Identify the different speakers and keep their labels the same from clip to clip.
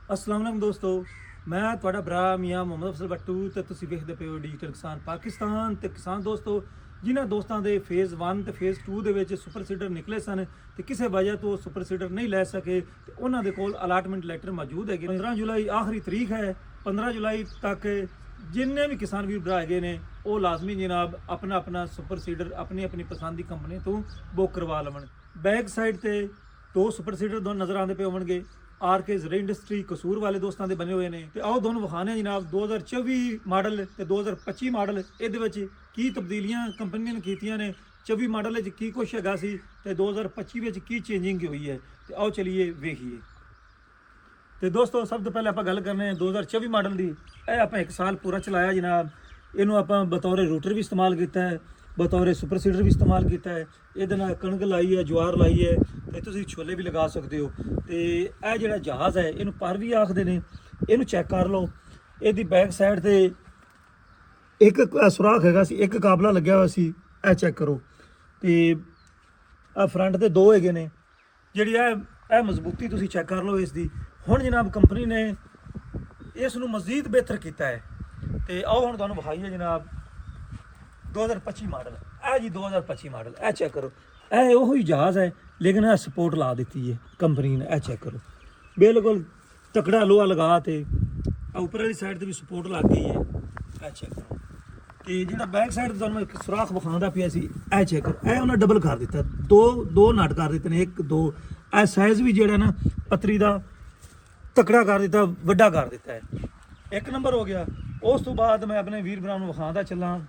Speaker 1: अस्सलाम वालेकुम दोस्तों, मैं ਤੁਹਾਡਾ ਭਰਾ ਮੀਆਂ ਮੁਹੰਮਦ ਅਫਜ਼ਲ ਬੱਟੂ ਤੇ ਤੁਸੀਂ ਵੇਖਦੇ ਪਏ ਹੋ ਡਿਜੀਟਲ ਕਿਸਾਨ ਪਾਕਿਸਤਾਨ। ਤੇ ਕਿਸਾਨ ਦੋਸਤੋ, ਜਿਨ੍ਹਾਂ ਦੋਸਤਾਂ ਦੇ ਫੇਜ਼ 1 ਤੇ ਫੇਜ਼ 2 ਦੇ ਵਿੱਚ ਸੁਪਰ ਸੀਡਰ ਨਿਕਲੇ ਸਨ ਤੇ ਕਿਸੇ ਵਜ੍ਹਾ ਤੋਂ ਸੁਪਰ ਸੀਡਰ ਨਹੀਂ ਲੈ ਸਕੇ ਤੇ ਉਹਨਾਂ ਦੇ ਕੋਲ ਅਲਾਟਮੈਂਟ ਲੈਟਰ ਮੌਜੂਦ ਹੈਗੇ। 15 ਜੁਲਾਈ ਆਖਰੀ ਤਰੀਕ ਹੈ। 15 ਜੁਲਾਈ ਤੱਕ ਜਿੰਨੇ ਵੀ ਕਿਸਾਨ ਵੀਰ ਭਰਾ ਹੈਗੇ ਨੇ ਉਹ ਲਾਜ਼ਮੀ ਜਨਾਬ ਆਪਣਾ ਸੁਪਰ ਸੀਡਰ ਆਪਣੀ ਪਸੰਦ ਦੀ ਕੰਪਨੀ ਤੋਂ ਬੁੱਕ ਕਰਵਾ ਲਵਣ। ਬੈਕ ਸਾਈਡ ਤੇ ਦੋ ਸੁਪਰ ਸੀਡਰ ਦੋ ਨਜ਼ਰ ਆਉਂਦੇ ਪਏ ਹੋਣਗੇ। ਆਰ.ਕੇ. ਜ਼ਰੀ ਇੰਡਸਟਰੀ ਕਸੂਰ ਵਾਲੇ ਦੋਸਤਾਂ ਦੇ ਬਣੇ ਹੋਏ ਨੇ ਤੇ ਆਓ ਦੋਨੋਂ ਵਿਖਾਣੇ ਜਨਾਬ 2024 ਮਾਡਲ ਤੇ 2025 ਮਾਡਲ। ਇਹਦੇ ਵਿੱਚ ਕੀ ਤਬਦੀਲੀਆਂ ਕੰਪਨੀ ਨੇ ਕੀਤੀਆਂ ਨੇ, 24 ਮਾਡਲ ਵਿੱਚ ਕੀ ਕੁਛ ਹੈਗਾ ਸੀ ਤੇ 2025 ਵਿੱਚ ਕੀ ਚੇਂਜਿੰਗ ਹੋਈ ਹੈ। ਤੇ ਆਓ ਚਲੀਏ ਵੇਖੀਏ। ਤੇ ਦੋਸਤੋ, ਸਭ ਤੋਂ ਪਹਿਲਾਂ ਆਪਾਂ ਗੱਲ ਕਰਨੇ ਹਾਂ 2024 ਮਾਡਲ ਦੀ। ਇਹ ਆਪਾਂ 1 ਸਾਲ ਪੂਰਾ ਚਲਾਇਆ ਜਨਾਬ। ਇਹਨੂੰ ਆਪਾਂ ਬਤੌਰ ਰੂਟਰ ਵੀ ਇਸਤੇਮਾਲ ਕੀਤਾ ਹੈ, ਬਤੌਰ ਸੁਪਰ ਸੀਡਰ ਵੀ ਇਸਤੇਮਾਲ ਕੀਤਾ ਹੈ। ਇਹਦੇ ਨਾਲ ਕਣਕ ਲਾਈ ਹੈ, ਜਵਾਰ ਲਾਈ ਹੈ ਤੇ ਤੁਸੀਂ ਛੋਲੇ ਵੀ ਲਗਾ ਸਕਦੇ ਹੋ। ਤੇ ਇਹ ਜਿਹੜਾ ਜਹਾਜ਼ ਹੈ ਇਹਨੂੰ ਪਰ ਵੀ ਆਖਦੇ ਨੇ। ਇਹਨੂੰ ਚੈੱਕ ਕਰ ਲਓ। ਇਹਦੀ ਬੈਕ ਸਾਈਡ ਤੇ ਇੱਕ ਸੁਰਾਖ ਹੈਗਾ ਸੀ, ਇੱਕ ਕਾਬਲਾ ਲੱਗਿਆ ਹੋਇਆ ਸੀ। ਇਹ ਚੈੱਕ ਕਰੋ। ਤੇ ਆ ਫਰੰਟ ਤੇ ਦੋ ਹੈਗੇ ਨੇ। ਜਿਹੜੀ ਇਹ ਮਜ਼ਬੂਤੀ ਤੁਸੀਂ ਚੈੱਕ ਕਰ ਲਓ ਇਸ ਦੀ। ਹੁਣ ਜਨਾਬ ਕੰਪਨੀ ਨੇ ਇਸ ਨੂੰ ਮਜ਼ੀਦ ਬਿਹਤਰ ਕੀਤਾ ਹੈ। ਤੇ ਆਓ ਹੁਣ ਤੁਹਾਨੂੰ ਵਿਖਾਈਏ ਜਨਾਬ 2025 ਮਾਡਲ। ਇਹ ਜੀ 2025 ਮਾਡਲ, ਇਹ ਚੈੱਕ ਕਰੋ। ਇਹ ਉਹੀ ਜਹਾਜ਼ ਹੈ ਲੇਕਿਨ ਇਹ ਸਪੋਰਟ ਲਾ ਦਿੱਤੀ ਹੈ ਕੰਪਨੀ ਨੇ। ਇਹ ਚੈੱਕ ਕਰੋ, ਬਿਲਕੁਲ ਤਕੜਾ ਲੋਹਾ ਲਗਾ ਤੇ ਉੱਪਰ ਵਾਲੀ ਸਾਈਡ ਤੇ ਵੀ ਸਪੋਰਟ ਲੱਗ ਗਈ ਹੈ। ਇਹ ਚੈੱਕ ਕਰੋ। ਤੇ ਜਿਹੜਾ ਬੈਕ ਸਾਈਡ ਤੇ ਤੁਹਾਨੂੰ ਇੱਕ ਸੁਰਾਖ ਵਿਖਾਉਂਦਾ ਪਿਆ ਸੀ, ਇਹ ਚੈੱਕ ਕਰੋ। ਇਹ ਉਹਨਾਂ ਡਬਲ ਕਰ ਦਿੱਤਾ, ਦੋ ਨਟ ਕਰ ਦਿੱਤੇ ਨੇ, 1 2। ਇਹ ਸਾਈਜ਼ ਵੀ ਜਿਹੜਾ ਨਾ ਪੱਤਰੀ ਦਾ ਤਕੜਾ ਕਰ ਦਿੱਤਾ, ਵੱਡਾ ਕਰ ਦਿੱਤਾ ਹੈ। 1 ਨੰਬਰ ਹੋ ਗਿਆ। ਉਸ ਤੋਂ ਬਾਅਦ ਮੈਂ ਆਪਣੇ ਵੀਰ ਭਰਾ ਨੂੰ ਵਿਖਾਉਂਦਾ ਚੱਲਾਂ।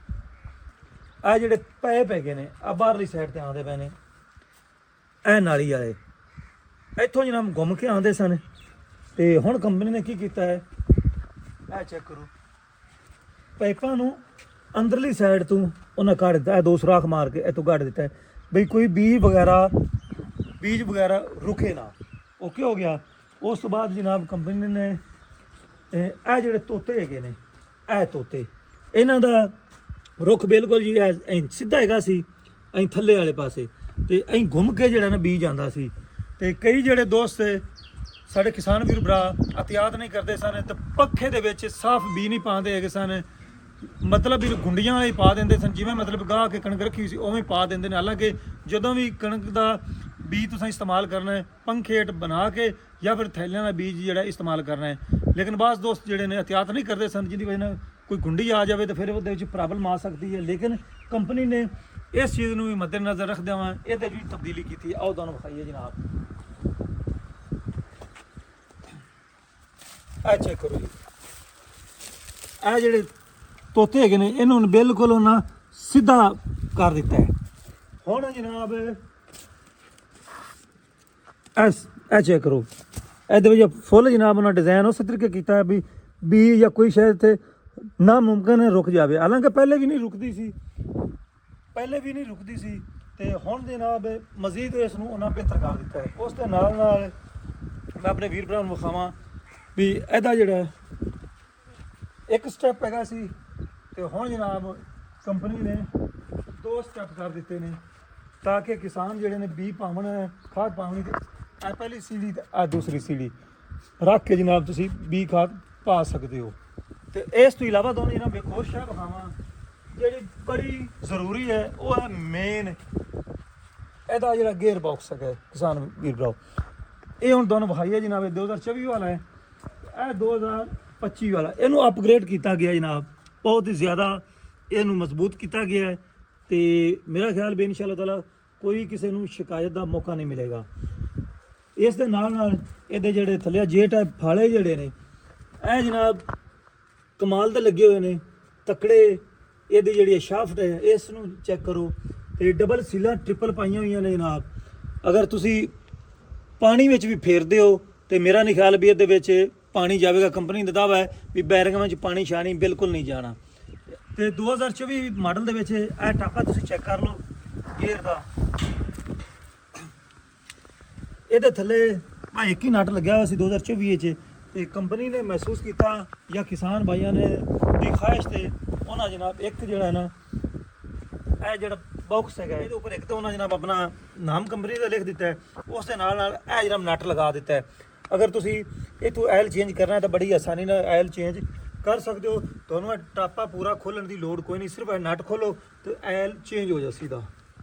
Speaker 1: ਇਹ ਜਿਹੜੇ ਪਾਈਪ ਹੈਗੇ ਨੇ ਆ ਬਾਹਰਲੀ ਸਾਈਡ ਤੇ ਆਉਂਦੇ ਪਏ ਨੇ, ਇਹ ਨਾਲੀ ਵਾਲੇ ਇੱਥੋਂ ਜਨਾਬ ਘੁੰਮ ਕੇ ਆਉਂਦੇ ਸਨ। ਤੇ ਹੁਣ ਕੰਪਨੀ ਨੇ ਕੀ ਕੀਤਾ ਹੈ, ਇਹ ਚੈੱਕ ਕਰੋ। ਪਾਈਪਾਂ ਨੂੰ ਅੰਦਰਲੀ ਸਾਈਡ ਤੋਂ ਉਹਨਾਂ ਕੱਢ ਦਿੱਤਾ। ਇਹ 2 ਸੁਰਾਖ ਮਾਰ ਕੇ ਇੱਥੋਂ ਕੱਢ ਦਿੱਤਾ ਹੈ ਬਈ ਕੋਈ ਬੀਜ ਵਗੈਰਾ ਰੁਕੇ ਨਾ। ਓਕੇ ਹੋ ਗਿਆ। ਉਸ ਤੋਂ ਬਾਅਦ ਜਨਾਬ ਕੰਪਨੀ ਨੇ ਇਹ ਜਿਹੜੇ ਤੋਤੇ ਹੈਗੇ ਨੇ, ਇਹ ਤੋਤੇ ਇਹਨਾਂ ਦਾ ਰੁੱਖ ਬਿਲਕੁਲ ਜੀ ਐਂ ਸਿੱਧਾ ਹੈਗਾ ਸੀ, ਐਂ ਥੱਲੇ ਵਾਲੇ ਪਾਸੇ ਤੇ ਐਂ ਘੁੰਮ ਕੇ ਜਿਹੜਾ ਨਾ ਬੀਜ ਆਉਂਦਾ ਸੀ। ਤੇ ਕਈ ਜਿਹੜੇ ਦੋਸਤ ਸਾਡੇ ਕਿਸਾਨ ਵੀਰ ਭਰਾ ਅਹਤਿਆਤ ਨਹੀਂ ਕਰਦੇ ਸਨ ਤੇ ਪੱਖੇ ਦੇ ਵਿੱਚ ਸਾਫ਼ ਬੀਜ ਨਹੀਂ ਪਾਉਂਦੇ ਹੈਗੇ ਸਨ। ਮਤਲਬ ਵੀ ਗੁੰਡੀਆਂ ਵਾਲੇ ਪਾ ਦਿੰਦੇ ਸਨ, ਜਿਵੇਂ ਮਤਲਬ ਗਾਹ ਕੇ ਕਣਕ ਰੱਖੀ ਸੀ ਉਵੇਂ ਪਾ ਦਿੰਦੇ ਨੇ। ਹਾਲਾਂਕਿ ਜਦੋਂ ਵੀ ਕਣਕ ਦਾ ਬੀਜ ਤੁਸੀਂ ਇਸਤੇਮਾਲ ਕਰਨਾ ਹੈ, ਪੰਖੇਟ ਬਣਾ ਕੇ ਜਾਂ ਫਿਰ ਥੈਲਿਆਂ ਦਾ ਬੀਜ ਜਿਹੜਾ ਇਸਤੇਮਾਲ ਕਰਨਾ ਹੈ। ਲੇਕਿਨ ਬਾਸ ਦੋਸਤ ਜਿਹੜੇ ਨੇ ਅਹਤਿਆਤ ਨਹੀਂ ਕਰਦੇ ਸਨ, ਜਿਹਦੀ ਵਜ੍ਹਾ ਨਾਲ ਕੋਈ ਗੁੰਡੀ ਆ ਜਾਵੇ ਤਾਂ ਫਿਰ ਉਹਦੇ ਵਿੱਚ ਪ੍ਰੋਬਲਮ ਆ ਸਕਦੀ ਹੈ। ਲੇਕਿਨ ਕੰਪਨੀ ਨੇ ਇਸ ਚੀਜ਼ ਨੂੰ ਵੀ ਮੱਦੇਨਜ਼ਰ ਰੱਖਦਿਆਂ ਹੋਇਆ ਇਹਦੇ ਵੀ ਤਬਦੀਲੀ ਕੀਤੀ। ਆਓ ਤੁਹਾਨੂੰ ਵਿਖਾਈਏ ਜਨਾਬ। ਇਹ ਚੈੱਕ ਕਰੋ ਜੀ। ਇਹ ਜਿਹੜੇ ਤੋਤੇ ਹੈਗੇ ਨੇ ਇਹਨੂੰ ਬਿਲਕੁਲ ਉਹਨਾਂ ਸਿੱਧਾ ਕਰ ਦਿੱਤਾ ਹੈ। ਹੁਣ ਜਨਾਬ ਇਹ ਚੈੱਕ ਕਰੋ। ਇਹਦੇ ਵਿੱਚ ਫੁੱਲ ਜਨਾਬ ਉਹਨਾਂ ਡਿਜ਼ਾਈਨ ਉਸ ਤਰੀਕੇ ਕੀਤਾ ਹੈ ਵੀ ਬੀ ਜਾਂ ਕੋਈ ਸ਼ਾਇਦ ਤੇ ਨਾਮੁਮਕਿਨ ਰੁਕ ਜਾਵੇ। ਹਾਲਾਂਕਿ ਪਹਿਲੇ ਵੀ ਨਹੀਂ ਰੁਕਦੀ ਸੀ ਤੇ ਹੁਣ ਜਨਾਬ ਮਜ਼ੀਦ ਇਸ ਨੂੰ ਉਹਨਾਂ ਬਿਹਤਰ ਕਰ ਦਿੱਤਾ ਹੈ। ਉਸ ਦੇ ਨਾਲ ਮੈਂ ਆਪਣੇ ਵੀਰ ਭਰਾ ਨੂੰ ਵਿਖਾਵਾਂ ਵੀ ਇਹਦਾ ਜਿਹੜਾ ਇੱਕ ਸਟੈਪ ਹੈਗਾ ਸੀ ਤੇ ਹੁਣ ਜਨਾਬ ਕੰਪਨੀ ਨੇ 2 ਸਟੈਪ ਕਰ ਦਿੱਤੇ ਨੇ ਤਾਂ ਕਿ ਕਿਸਾਨ ਜਿਹੜੇ ਨੇ ਬੀ ਪਾਵਣ, ਖਾਦ ਪਾਵਣੀ ਤੇ ਇਹ ਪਹਿਲੀ ਸੀੜੀ ਤੇ ਇਹ ਦੂਸਰੀ ਸੀੜੀ ਰੱਖ ਕੇ ਜਨਾਬ ਤੁਸੀਂ ਬੀ ਖਾਦ ਪਾ ਸਕਦੇ ਹੋ। ਤੇ ਇਸ ਤੋਂ ਇਲਾਵਾ ਦੋਨੋਂ ਜਨਾਬ ਇੱਕ ਹੋਰ ਸ਼ੈ ਵਿਖਾਵਾਂ ਜਿਹੜੀ ਬੜੀ ਜ਼ਰੂਰੀ ਹੈ, ਉਹ ਹੈ ਮੇਨ ਇਹਦਾ ਜਿਹੜਾ ਗੇਅਰ ਬਾਕਸ ਹੈਗਾ ਕਿਸਾਨ ਵੀਰ ਭਰਾਓ। ਇਹ ਹੁਣ ਦੋਨੋਂ ਵਿਖਾਈਏ ਜਨਾਬ। 2024 ਵਾਲਾ ਹੈ, ਇਹ 2025 ਵਾਲਾ। ਇਹਨੂੰ ਅਪਗ੍ਰੇਡ ਕੀਤਾ ਗਿਆ ਜਨਾਬ, ਬਹੁਤ ਹੀ ਜ਼ਿਆਦਾ ਇਹਨੂੰ ਮਜ਼ਬੂਤ ਕੀਤਾ ਗਿਆ ਹੈ। ਤੇ ਮੇਰਾ ਖਿਆਲ ਵੀ ਇਨਸ਼ਾ ਅੱਲਾਹ ਤਾਲਾ ਕੋਈ ਕਿਸੇ ਨੂੰ ਸ਼ਿਕਾਇਤ ਦਾ ਮੌਕਾ ਨਹੀਂ ਮਿਲੇਗਾ। ਇਸ ਦੇ ਨਾਲ ਇਹਦੇ ਜਿਹੜੇ ਥੱਲੇ ਜੇ ਟਾਈਪ ਫਾਲੇ ਜਿਹੜੇ ਨੇ ਇਹ ਜਨਾਬ ਕਮਾਲ ਦੇ ਲੱਗੇ ਹੋਏ ਨੇ, ਤਕੜੇ। ਇਹਦੀ ਜਿਹੜੀ ਸ਼ਾਫਟ ਹੈ ਇਸ ਨੂੰ ਚੈੱਕ ਕਰੋ। ਤੇ ਡਬਲ ਸੀਲਾਂ ਟ੍ਰਿਪਲ ਪਾਈਆਂ ਹੋਈਆਂ ਨੇ ਜਨਾਬ। ਅਗਰ ਤੁਸੀਂ ਪਾਣੀ ਵਿੱਚ ਵੀ ਫੇਰਦੇ ਹੋ ਤੇ ਮੇਰਾ ਨਹੀਂ ਖਿਆਲ ਵੀ ਇਹਦੇ ਵਿੱਚ ਪਾਣੀ ਜਾਵੇਗਾ। ਕੰਪਨੀ ਦਾ ਦਾਅਵਾ ਹੈ ਵੀ ਬੈਰਿੰਗਾਂ ਵਿੱਚ ਪਾਣੀ ਸ਼ਾਣੀ ਬਿਲਕੁਲ ਨਹੀਂ ਜਾਣਾ। ਤੇ 2024 ਮਾਡਲ ਦੇ ਵਿੱਚ ਇਹ ਟਾਕਾ ਤੁਸੀਂ ਚੈੱਕ ਕਰ ਲਓ ਗੇਅਰ ਦਾ। ਇਹਦੇ ਥੱਲੇ ਇੱਕ ਹੀ ਨਟ ਲੱਗਿਆ ਹੋਇਆ ਸੀ 2024 ਵਿੱਚ। ਤੇ ਕੰਪਨੀ ਨੇ ਮਹਿਸੂਸ ਕੀਤਾ ਜਾਂ ਕਿਸਾਨ ਭਾਈਆਂ ਨੇ ਦੀ ਖਾਹਿਸ਼ ਤੇ ਉਹਨਾਂ ਜਨਾਬ ਇੱਕ ਜਿਹੜਾ ਨਾ ਇਹ ਜਿਹੜਾ ਬਾਕਸ ਹੈਗਾ ਇਹਦੇ ਉੱਪਰ ਇੱਕ ਤਾਂ ਉਹਨਾਂ ਜਨਾਬ ਆਪਣਾ ਨਾਮ ਕੰਪਨੀ ਦਾ ਲਿਖ ਦਿੱਤਾ ਹੈ। ਉਸ ਦੇ ਨਾਲ ਇਹ ਜਿਹੜਾ ਨਟ ਲਗਾ ਦਿੱਤਾ ਹੈ। ਅਗਰ ਤੁਸੀਂ ਇਥੋਂ ਆਇਲ ਚੇਂਜ ਕਰਨਾ ਹੈ ਤਾਂ ਬੜੀ ਆਸਾਨੀ ਨਾਲ ਆਇਲ ਚੇਂਜ ਕਰ ਸਕਦੇ ਹੋ। ਤੁਹਾਨੂੰ ਇਹ ਟਾਪਾ ਪੂਰਾ ਖੋਲਣ ਦੀ ਲੋੜ ਕੋਈ ਨਹੀਂ, ਸਿਰਫ ਇਹ ਨਟ ਖੋਲੋ ਤੇ ਆਇਲ ਚੇਂਜ ਹੋ ਜਾ ਸਿੱਧਾ।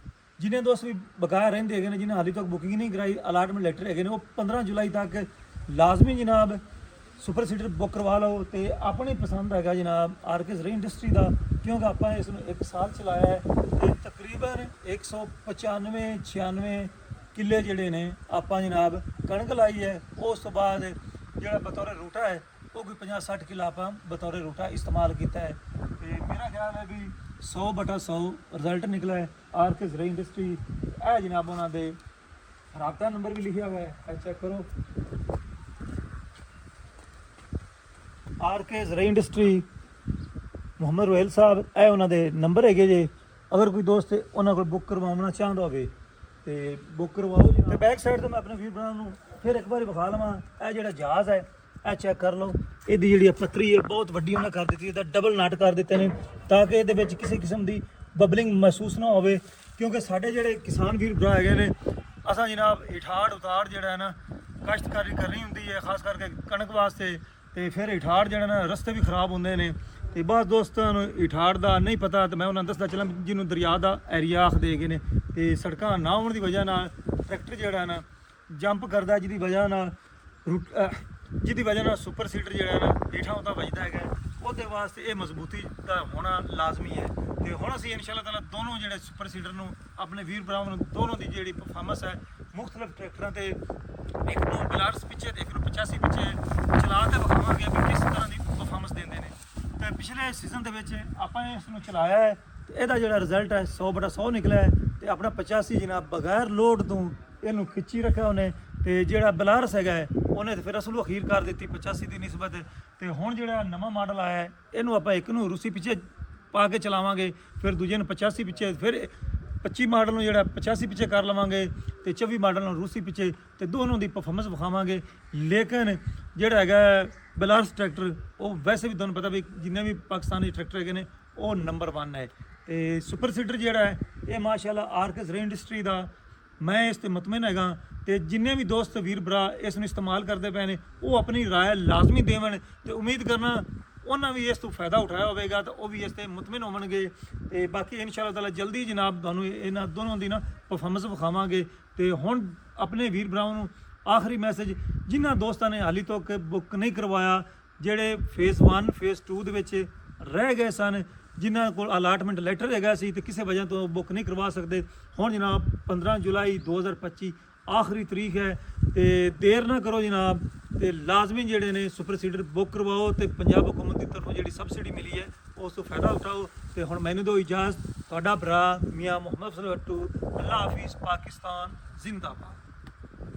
Speaker 1: ਜਿਹਨੇ ਦੋਸਤ ਵੀ ਬਕਾਇਆ ਰਹਿੰਦੇ ਹੈਗੇ ਨੇ, ਜਿਹਨੇ ਹਾਲੇ ਤੱਕ ਬੁਕਿੰਗ ਨਹੀਂ ਕਰਾਈ, ਅਲਾਟਮੈਂਟ ਲੈਟਰ ਹੈਗੇ ਨੇ, ਉਹ 15 ਜੁਲਾਈ ਤੱਕ ਲਾਜ਼ਮੀ ਜਨਾਬ ਸੁਪਰ ਸੀਡਰ ਬੁੱਕ ਕਰਵਾ ਲਓ। ਤੇ ਆਪਣੀ ਪਸੰਦ ਹੈਗਾ ਜਨਾਬ ਆਰਕੇਸ ਰੀ ਇੰਡਸਟਰੀ ਦਾ, ਕਿਉਂਕਿ ਆਪਾਂ ਇਸ ਨੂੰ 1 ਸਾਲ ਚਲਾਇਆ ਹੈ ਤੇ ਤਕਰੀਬਨ 195-96 ਕਿੱਲੇ ਜਿਹੜੇ ਨੇ ਆਪਾਂ ਜਨਾਬ ਕਣਕ ਲਾਈ ਹੈ। ਉਸ ਤੋਂ ਬਾਅਦ ਜਿਹੜਾ ਬਤੌਰ ਰੂਟਾ ਹੈ ਉਹ ਕੋਈ 50-60 ਕਿੱਲਾ ਆਪਾਂ ਬਤੌਰ ਰੂਟਾ ਇਸਤੇਮਾਲ ਕੀਤਾ ਹੈ। ਤੇ ਮੇਰਾ ਖਿਆਲ ਹੈ ਵੀ 100/100 ਰਿਜ਼ਲਟ ਨਿਕਲਾ ਹੈ ਆਰਕੇਸ ਰੀ ਇੰਡਸਟਰੀ। ਇਹ ਜਨਾਬ ਉਹਨਾਂ ਦੇ ਰਾਬਤਾ ਨੰਬਰ ਵੀ ਲਿਖਿਆ ਹੋਇਆ ਹੈ, ਇਹ ਚੈੱਕ ਕਰੋ। ਆਰਕੇਸ ਰੀ ਇੰਡਸਟਰੀ ਮੁਹੰਮਦ ਰੋਹਿਲ ਸਾਹਿਬ, ਇਹ ਉਹਨਾਂ ਦੇ ਨੰਬਰ ਹੈਗੇ ਜੇ। ਅਗਰ ਕੋਈ ਦੋਸਤ ਉਹਨਾਂ ਕੋਲ ਬੁੱਕ ਕਰਵਾਉਣਾ ਚਾਹੁੰਦਾ ਹੋਵੇ ਤੇ ਬੁੱਕ ਕਰਵਾਓ ਜੀ। ਤੇ ਬੈਕ ਸਾਈਡ ਤੋਂ ਮੈਂ ਆਪਣੇ ਵੀਰ ਭਰਾ ਨੂੰ ਫਿਰ ਇੱਕ ਵਾਰੀ ਵਿਖਾ ਲਵਾਂ। ਇਹ ਜਿਹੜਾ ਜਹਾਜ਼ ਹੈ ਇਹ ਚੈੱਕ ਕਰ ਲਓ, ਇਹਦੀ ਜਿਹੜੀ ਪੱਤਰੀ ਹੈ ਬਹੁਤ ਵੱਡੀ ਉਹਨਾਂ ਕਰ ਦਿੱਤੀ, ਇਹਦਾ ਡਬਲ ਨਟ ਕਰ ਦਿੱਤੇ ਨੇ ਤਾਂ ਕਿ ਇਹਦੇ ਵਿੱਚ ਕਿਸੇ ਕਿਸਮ ਦੀ ਬਬਲਿੰਗ ਮਹਿਸੂਸ ਨਾ ਹੋਵੇ। ਕਿਉਂਕਿ ਸਾਡੇ ਜਿਹੜੇ ਕਿਸਾਨ ਵੀਰ ਭਰਾ ਹੈਗੇ ਨੇ, ਅਸਾਂ ਜਨਾਬ ਇਠਾੜ ਉਤਾੜ ਜਿਹੜਾ ਹੈ ਨਾ ਕਾਸ਼ਤਕਾਰੀ ਕਰਨੀ ਹੁੰਦੀ ਹੈ, ਖਾਸ ਕਰਕੇ ਕਣਕ ਵਾਸਤੇ। ਤੇ ਫਿਰ ਇਠਾੜ ਜਿਹੜਾ ਨਾ ਰਸਤੇ ਵੀ ਖਰਾਬ ਹੁੰਦੇ ਨੇ ਤੇ ਬਾਅਦ ਦੋਸਤਾਂ ਨੂੰ ਇਠਾੜ ਦਾ ਨਹੀਂ ਪਤਾ, ਤੇ ਮੈਂ ਉਹਨਾਂ ਨੂੰ ਦੱਸਦਾ ਚੱਲਾਂ ਜਿਹਨੂੰ ਦਰਿਆ ਦਾ ਏਰੀਆ ਆਖਦੇ ਹੈਗੇ ਨੇ। ਤੇ ਸੜਕਾਂ ਨਾ ਹੋਣ ਦੀ ਵਜ੍ਹਾ ਨਾਲ ਟਰੈਕਟਰ ਜਿਹੜਾ ਨਾ ਜੰਪ ਕਰਦਾ, ਜਿਹਦੀ ਵਜ੍ਹਾ ਨਾਲ ਸੁਪਰ ਸੀਡਰ ਜਿਹੜਾ ਨਾ ਹੇਠਾਂ ਉਹਦਾ ਵੱਜਦਾ ਹੈਗਾ। ਉਹਦੇ ਵਾਸਤੇ ਇਹ ਮਜ਼ਬੂਤੀ ਦਾ ਹੋਣਾ ਲਾਜ਼ਮੀ ਹੈ। ਤੇ ਹੁਣ ਅਸੀਂ ਇਨਸ਼ਾਅੱਲਾ ਤਾਲਾ ਦੋਨੋਂ ਜਿਹੜੇ ਸੁਪਰ ਸੀਡਰ ਨੂੰ ਆਪਣੇ ਵੀਰ ਭਰਾਵਾਂ ਨੂੰ ਦੋਨੋਂ ਦੀ ਜਿਹੜੀ ਪਰਫਾਰਮੈਂਸ ਹੈ ਮੁਖਤਲਿਫ ਟਰੈਕਟਰਾਂ ਤੇ, ਇੱਕ ਨੂੰ ਬਲਾਰਸ ਪਿੱਛੇ ਤੇ ਇੱਕ ਨੂੰ 85 ਪਿੱਛੇ ਚਲਾ ਕੇ ਵਿਖਾਵਾਂਗੇ ਵੀ ਕਿਸ ਤਰ੍ਹਾਂ ਦੀ ਪਰਫਾਰਮੈਂਸ ਦਿੰਦੇ ਨੇ। ਤੇ ਪਿਛਲੇ ਸੀਜ਼ਨ ਦੇ ਵਿੱਚ ਆਪਾਂ ਇਸ ਨੂੰ ਚਲਾਇਆ ਹੈ ਤੇ ਇਹਦਾ ਜਿਹੜਾ ਰਿਜ਼ਲਟ ਹੈ 100/100 ਨਿਕਲਿਆ ਹੈ। ਤੇ ਆਪਣਾ 85 ਜਨਾਬ ਬਗੈਰ ਲੋਡ ਤੋਂ ਇਹਨੂੰ ਖਿੱਚੀ ਰੱਖਿਆ ਉਹਨੇ। ਤੇ ਜਿਹੜਾ ਬਲਾਰਸ ਹੈਗਾ ਉਹਨੇ ਤੇ ਫਿਰ ਅਸਲ ਅਖੀਰ ਕਰ ਦਿੱਤੀ 85 ਦੀ ਨਿਸਬਤ। ਤੇ ਹੁਣ ਜਿਹੜਾ ਨਵਾਂ ਮਾਡਲ ਆਇਆ ਹੈ ਇਹਨੂੰ ਆਪਾਂ ਇੱਕ ਨੂੰ ਰੂਸੀ ਪਿੱਛੇ ਪਾ ਕੇ ਚਲਾਵਾਂਗੇ, ਫਿਰ ਦੂਜੇ ਨੂੰ 85 ਪਿੱਛੇ, ਫਿਰ 25 ਮਾਡਲ ਨੂੰ ਜਿਹੜਾ 85 ਪਿੱਛੇ ਕਰ ਲਵਾਂਗੇ ਤੇ 24 ਮਾਡਲ ਨੂੰ ਰੂਸੀ ਪਿੱਛੇ, ਤੇ ਦੋਨੋਂ ਦੀ ਪਰਫਾਰਮੈਂਸ ਵਿਖਾਵਾਂਗੇ। ਲੇਕਿਨ ਜਿਹੜਾ ਹੈਗਾ ਬਲਾਰਸ ਟਰੈਕਟਰ ਉਹ ਵੈਸੇ ਵੀ ਤੁਹਾਨੂੰ ਪਤਾ ਵੀ ਜਿੰਨੇ ਵੀ ਪਾਕਿਸਤਾਨੀ ਟਰੈਕਟਰ ਹੈਗੇ ਨੇ ਉਹ ਨੰਬਰ 1 ਹੈ। ਤੇ ਸੁਪਰ ਸੀਡਰ ਜਿਹੜਾ ਹੈ ਇਹ ਮਾਸ਼ਾਅੱਲਾ ਆਰਕੇਸ ਰੀ ਇੰਡਸਟਰੀ ਦਾ, ਮੈਂ ਇਸ ਤੇ ਮੁਤਮਿਨ ਹੈਗਾ। ਤੇ ਜਿੰਨੇ ਵੀ ਦੋਸਤ ਵੀਰ ਭਰਾ ਇਸ ਨੂੰ ਇਸਤੇਮਾਲ ਕਰਦੇ ਪਏ ਨੇ ਉਹ ਆਪਣੀ ਰਾਏ ਲਾਜ਼ਮੀ ਦੇਵਣ, ਤੇ ਉਮੀਦ ਕਰਨਾ ਉਹਨਾਂ ਵੀ ਇਸ ਤੋਂ ਫਾਇਦਾ ਉਠਾਇਆ ਹੋਵੇਗਾ ਤਾਂ ਉਹ ਵੀ ਇਸ ਤੇ ਮੁਤਮਿਨ ਹੋਣਗੇ। ਤੇ ਬਾਕੀ ਇਨਸ਼ਾਅੱਲਾ ਤਾਲਾ ਜਲਦੀ ਜਨਾਬ ਤੁਹਾਨੂੰ ਇਹਨਾਂ ਦੋਨੋਂ ਦੀ ਨਾ ਪਰਫਾਰਮੈਂਸ ਵਿਖਾਵਾਂਗੇ। ਤੇ ਹੁਣ ਆਪਣੇ ਵੀਰ ਭਰਾਵਾਂ ਨੂੰ ਆਖਰੀ ਮੈਸੇਜ, ਜਿਨ੍ਹਾਂ ਦੋਸਤਾਂ ਨੇ ਹਾਲੇ ਤੱਕ ਬੁੱਕ ਨਹੀਂ ਕਰਵਾਇਆ, ਜਿਹੜੇ ਫੇਜ਼ 1 ਫੇਜ਼ 2 ਦੇ ਵਿੱਚ ਰਹਿ ਗਏ ਸਨ, ਜਿਨ੍ਹਾਂ ਕੋਲ ਅਲਾਟਮੈਂਟ ਲੈਟਰ ਹੈਗਾ ਸੀ ਤੇ ਕਿਸੇ ਵਜ੍ਹਾ ਤੋਂ ਬੁੱਕ ਨਹੀਂ ਕਰਵਾ ਸਕਦੇ, ਹੁਣ ਜਨਾਬ 15 ਜੁਲਾਈ 2025 ਆਖਰੀ ਤਰੀਕ ਹੈ। ਤੇ ਦੇਰ ਨਾ ਕਰੋ ਜਨਾਬ, ਤੇ ਲਾਜ਼ਮੀ ਜਿਹੜੇ ਨੇ ਸੁਪਰ ਸੀਡਰ ਬੁੱਕ ਕਰਵਾਓ ਤੇ ਪੰਜਾਬ ਹੁਕੂਮਤ ਦੀ ਤਰਫੋਂ ਜਿਹੜੀ ਸਬਸਿਡੀ ਮਿਲੀ ਹੈ ਉਸ ਤੋਂ ਫਾਇਦਾ ਉਠਾਓ। ਤੇ ਹੁਣ ਮੈਨੂੰ ਦਿਓ ਇਜਾਜ਼ਤ, ਤੁਹਾਡਾ ਭਰਾ ਮੀਆਂ ਮੁਹੰਮਦ ਅਫਜ਼ਲ ਬੱਟੂ। ਅੱਲਾ ਹਾਫਿਜ਼, ਪਾਕਿਸਤਾਨ ਜ਼ਿੰਦਾਬਾਦ।